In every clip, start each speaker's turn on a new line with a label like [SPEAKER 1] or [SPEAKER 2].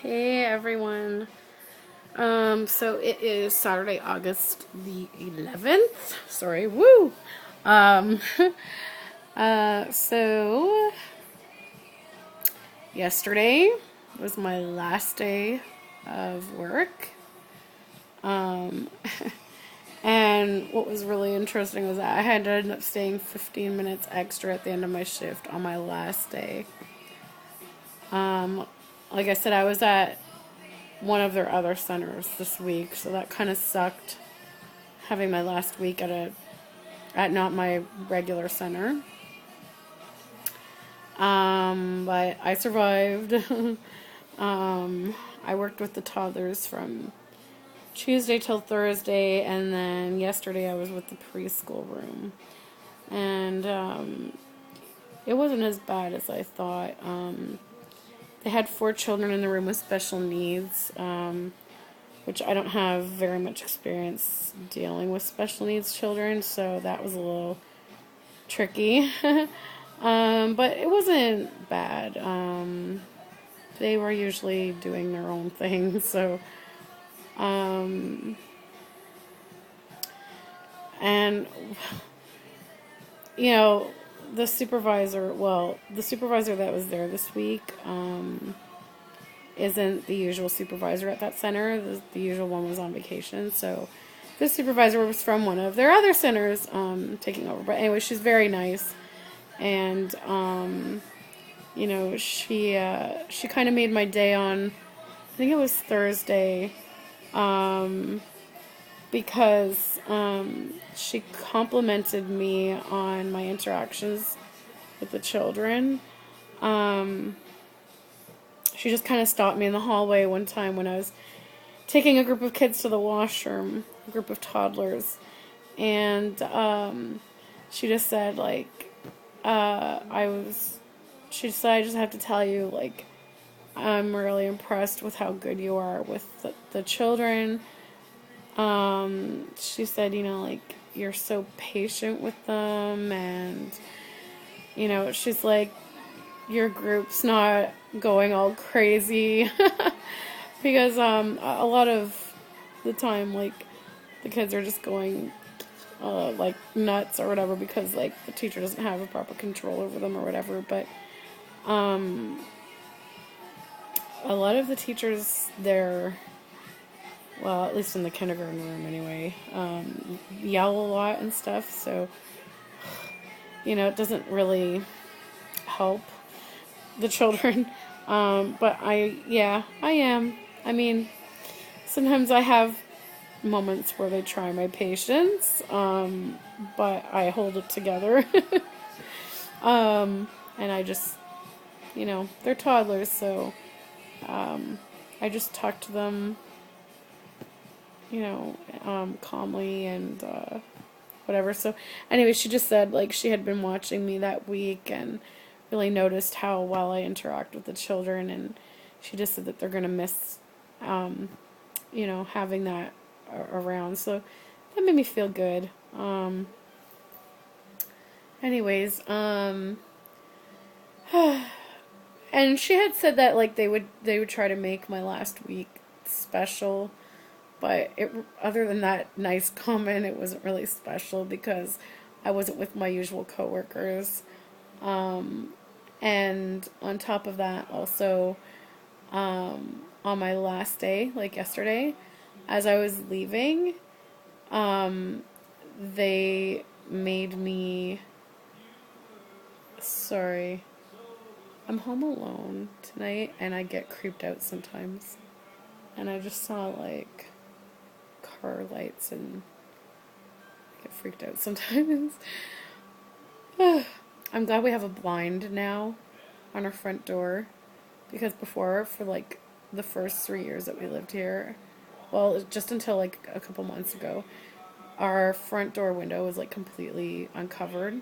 [SPEAKER 1] Hey everyone. So it is Saturday, August the 11th. Sorry, woo. Um, so yesterday was my last day of work. Um, and what was really interesting was that I had to end up staying 15 minutes extra at the end of my shift on my last day. Um, like I said, I was at one of their other centers this week, so that kind of sucked having my last week at not my regular center. But I survived. I worked with the toddlers from Tuesday till Thursday, and then yesterday I was with the preschool room. And it wasn't as bad as I thought. They had 4 children in the room with special needs, which I don't have very much experience dealing with special needs children, so that was a little tricky. But it wasn't bad. They were usually doing their own thing, so and you know, the supervisor that was there this week isn't the usual supervisor at that center. The usual one was on vacation, so this supervisor was from one of their other centers taking over. But anyway, she's very nice, and she kind of made my day on, I think it was Thursday, because she complimented me on my interactions with the children. She just kind of stopped me in the hallway one time when I was taking a group of kids to the washroom, a group of toddlers, and she just said, like, she said, I just have to tell you, like, I'm really impressed with how good you are with the children. She said, like, you're so patient with them, and, she's like, your group's not going all crazy. Because, a lot of the time, like, the kids are just going, like, nuts or whatever because, like, the teacher doesn't have a proper control over them or whatever, but, a lot of the teachers there, well, at least in the kindergarten room anyway, yell a lot and stuff, so, it doesn't really help the children. But I am. I mean, sometimes I have moments where they try my patience, but I hold it together. And I just, they're toddlers, so I just talk to them, calmly and whatever. So anyway, she just said, like, she had been watching me that week and really noticed how well I interact with the children, and she just said that they're going to miss, having that around. So that made me feel good. Anyways, and she had said that, like, they would try to make my last week special, but other than that nice comment, it wasn't really special because I wasn't with my usual coworkers. And on top of that, also, on my last day, like yesterday, as I was leaving, they made me, sorry, I'm home alone tonight, and I get creeped out sometimes. And I just saw, like, car lights, and I get freaked out sometimes. I'm glad we have a blind now on our front door, because before, for, like, the first 3 years that we lived here, well, just until, like, a couple months ago, our front door window was, like, completely uncovered,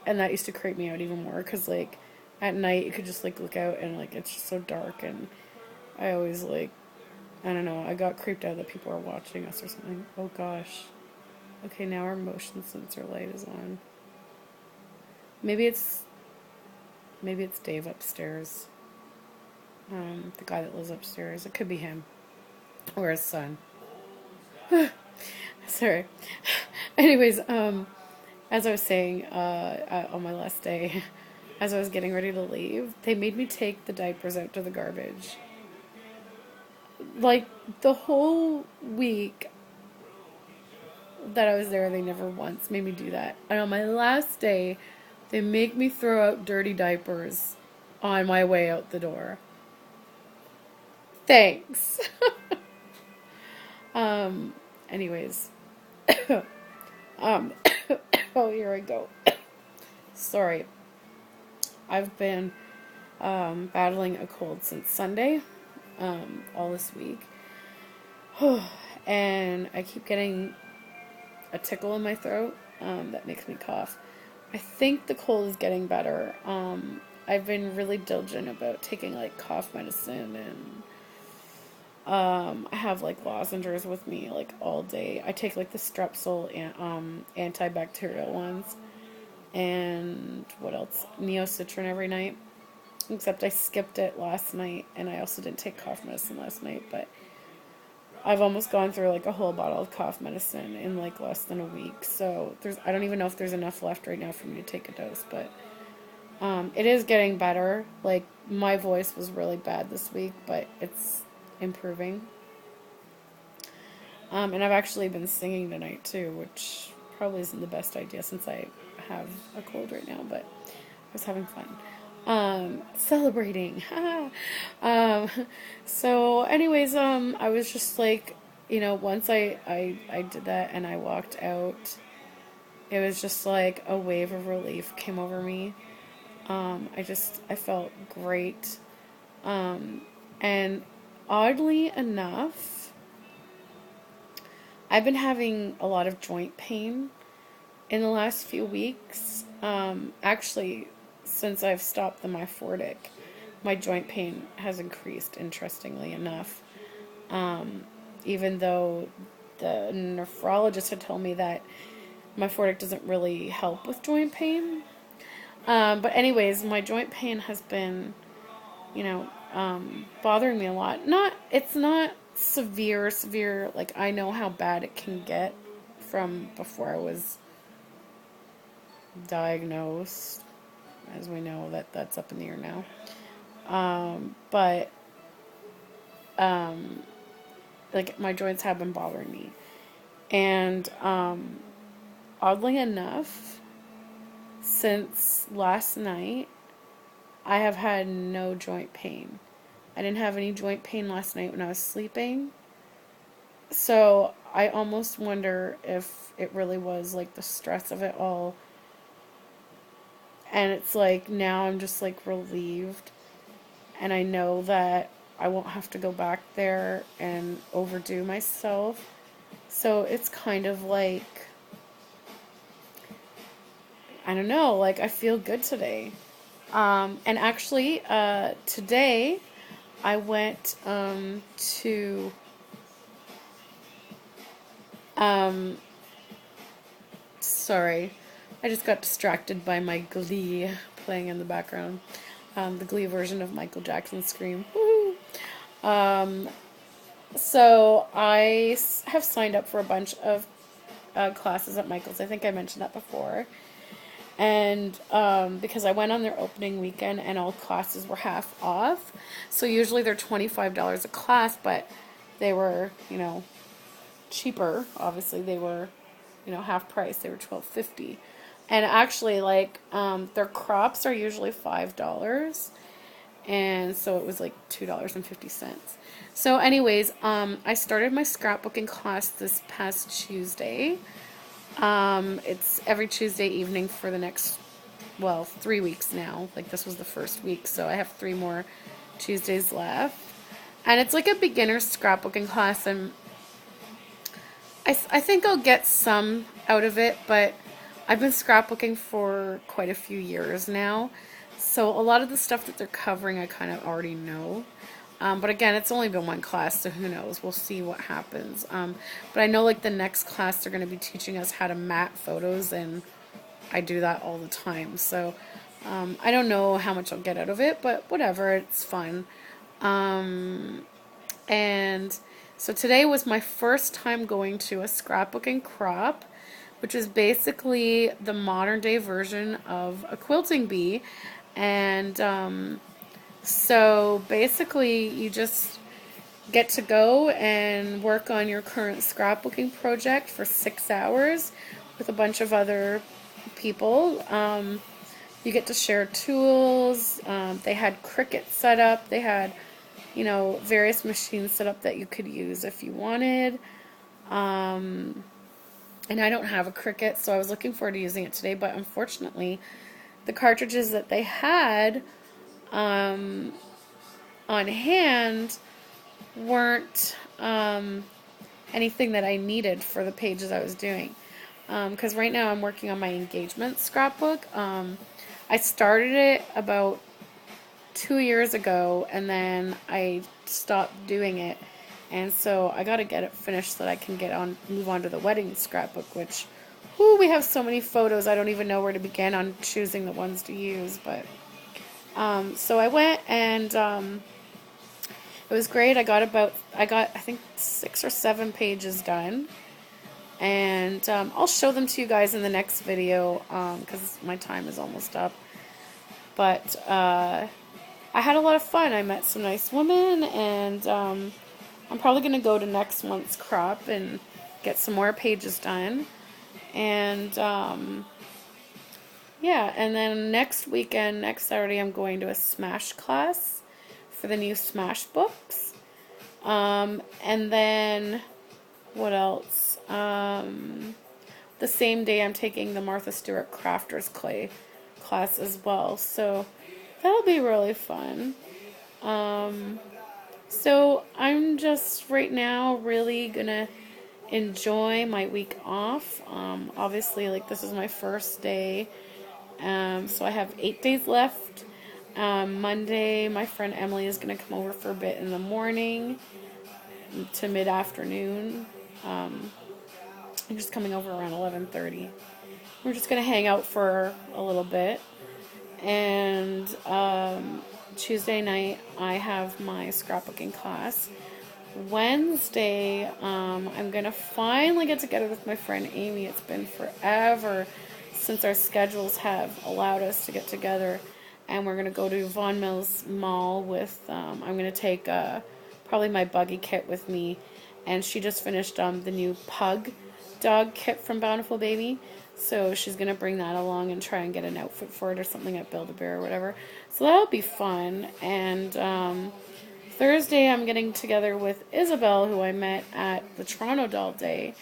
[SPEAKER 1] and that used to creep me out even more, because, like, at night you could just, like, look out, and, like, it's just so dark, and I always, like, I don't know, I got creeped out that people are watching us or something. Oh gosh. Okay, now our motion sensor light is on. Maybe it's Dave upstairs. The guy that lives upstairs. It could be him or his son. Sorry. Anyways, as I was saying, on my last day, as I was getting ready to leave, they made me take the diapers out to the garbage. Like, the whole week that I was there, they never once made me do that. And on my last day, they make me throw out dirty diapers on my way out the door. Thanks. Anyways. um, oh, here I go. Sorry. I've been battling a cold since Sunday, all this week. And I keep getting a tickle in my throat that makes me cough. I think the cold is getting better. I've been really diligent about taking like cough medicine, and I have like lozenges with me like all day. I take like the Strepsil and antibacterial ones, and what else? Neocitrin every night. Except I skipped it last night, and I also didn't take cough medicine last night, but I've almost gone through like a whole bottle of cough medicine in like less than a week. So I don't even know if there's enough left right now for me to take a dose, but it is getting better. Like, my voice was really bad this week, but it's improving. And I've actually been singing tonight too, which probably isn't the best idea since I have a cold right now, but I was having fun. Celebrating. So anyways, I was just like, once I did that and I walked out, it was just like a wave of relief came over me. I felt great. And oddly enough, I've been having a lot of joint pain in the last few weeks. Actually, since I've stopped the Myfortic, my joint pain has increased, interestingly enough. Even though the nephrologist had told me that Myfortic doesn't really help with joint pain. But anyways, my joint pain has been, bothering me a lot. It's not severe, like I know how bad it can get from before I was diagnosed. As we know, that's up in the air now. But like, my joints have been bothering me. And oddly enough, since last night, I have had no joint pain. I didn't have any joint pain last night when I was sleeping. So I almost wonder if it really was like the stress of it all. And it's like, now I'm just like relieved. And I know that I won't have to go back there and overdo myself. So it's kind of like, I don't know, like I feel good today. And actually, today I went to sorry, I just got distracted by my Glee playing in the background. The Glee version of Michael Jackson's Scream. Woo! So I have signed up for a bunch of classes at Michael's. I think I mentioned that before. And because I went on their opening weekend and all classes were half off. So usually they're $25 a class, but they were, cheaper. Obviously they were, half price. They were $12.50. And actually, like, their crops are usually $5. And so it was like $2.50. So anyways, I started my scrapbooking class this past Tuesday. It's every Tuesday evening for the next, 3 weeks now. Like, this was the first week, so I have 3 more Tuesdays left. And it's like a beginner scrapbooking class, and I think I'll get some out of it, but I've been scrapbooking for quite a few years now. So a lot of the stuff that they're covering I kind of already know. But again, it's only been one class, so who knows? We'll see what happens. But I know, like, the next class they're going to be teaching us how to mat photos, and I do that all the time. So I don't know how much I'll get out of it, but whatever, it's fun. And so today was my first time going to a scrapbooking crop, which is basically the modern day version of a quilting bee. And so basically, you just get to go and work on your current scrapbooking project for 6 hours with a bunch of other people. You get to share tools. They had Cricut set up. They had, various machines set up that you could use if you wanted. And I don't have a Cricut, so I was looking forward to using it today, but unfortunately, the cartridges that they had on hand weren't anything that I needed for the pages I was doing. Because right now I'm working on my engagement scrapbook. I started it about 2 years ago, and then I stopped doing it. And so I got to get it finished so that I can move on to the wedding scrapbook, which, we have so many photos, I don't even know where to begin on choosing the ones to use. But so I went, and it was great. I got I think 6 or 7 pages done. And I'll show them to you guys in the next video because my time is almost up. But I had a lot of fun. I met some nice women, and I'm probably going to go to next month's crop and get some more pages done. And yeah, and then next Saturday, I'm going to a Smash class for the new Smash books. And then, what else? The same day I'm taking the Martha Stewart Crafters Clay class as well. So that'll be really fun. So I'm just right now really gonna enjoy my week off. Obviously, this is my first day. So I have 8 days left. Monday, my friend Emily is gonna come over for a bit in the morning to mid-afternoon. I'm just coming over around 11:30. We're just going to hang out for a little bit. And Tuesday night, I have my scrapbooking class. Wednesday, I'm going to finally get together with my friend Amy. It's been forever since our schedules have allowed us to get together. And we're going to go to Vaughan Mills Mall with, I'm going to take probably my buggy kit with me. And she just finished the new pug dog kit from Bountiful Baby. So she's going to bring that along and try and get an outfit for it or something at Build-A-Bear or whatever. So that'll be fun. And Thursday I'm getting together with Isabel, who I met at the Toronto Doll Day.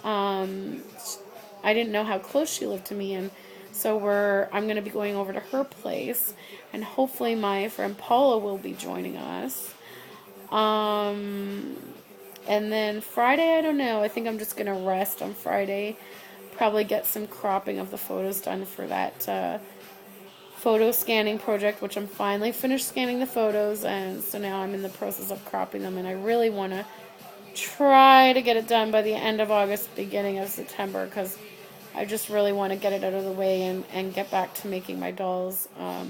[SPEAKER 1] I didn't know how close she lived to me, and so I'm going to be going over to her place. And hopefully my friend Paula will be joining us. And then Friday, I don't know. I think I'm just going to rest on Friday. Probably get some cropping of the photos done for that photo scanning project, which I'm finally finished scanning the photos. And so now I'm in the process of cropping them. And I really want to try to get it done by the end of August, beginning of September, because I just really want to get it out of the way and get back to making my dolls. I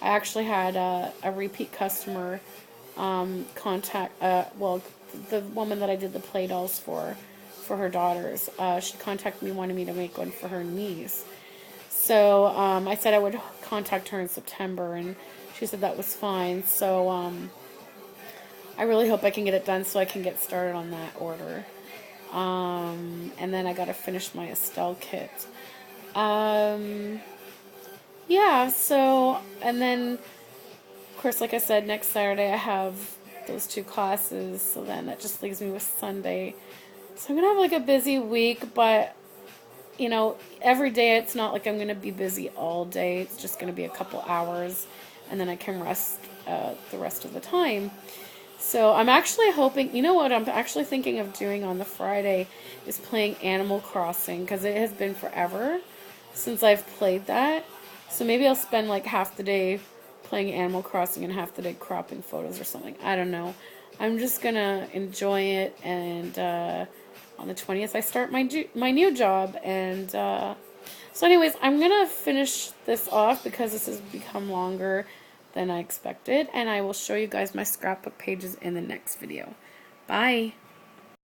[SPEAKER 1] actually had a repeat customer contact, the woman that I did the play dolls for her daughters. She contacted me, wanted me to make one for her niece. So I said I would contact her in September, and she said that was fine. So I really hope I can get it done so I can get started on that order. And then I got to finish my Estelle kit. Yeah, so, and then, of course, like I said, next Saturday I have those 2 classes, so then that just leaves me with Sunday. So I'm going to have a busy week, but, every day it's not like I'm going to be busy all day. It's just going to be a couple hours, and then I can rest the rest of the time. So I'm actually hoping, what I'm actually thinking of doing on the Friday is playing Animal Crossing, because it has been forever since I've played that. So maybe I'll spend half the day playing Animal Crossing and half the day cropping photos or something. I don't know. I'm just going to enjoy it, and on the 20th I start my new job. And so anyways, I'm going to finish this off because this has become longer than I expected, and I will show you guys my scrapbook pages in the next video. Bye!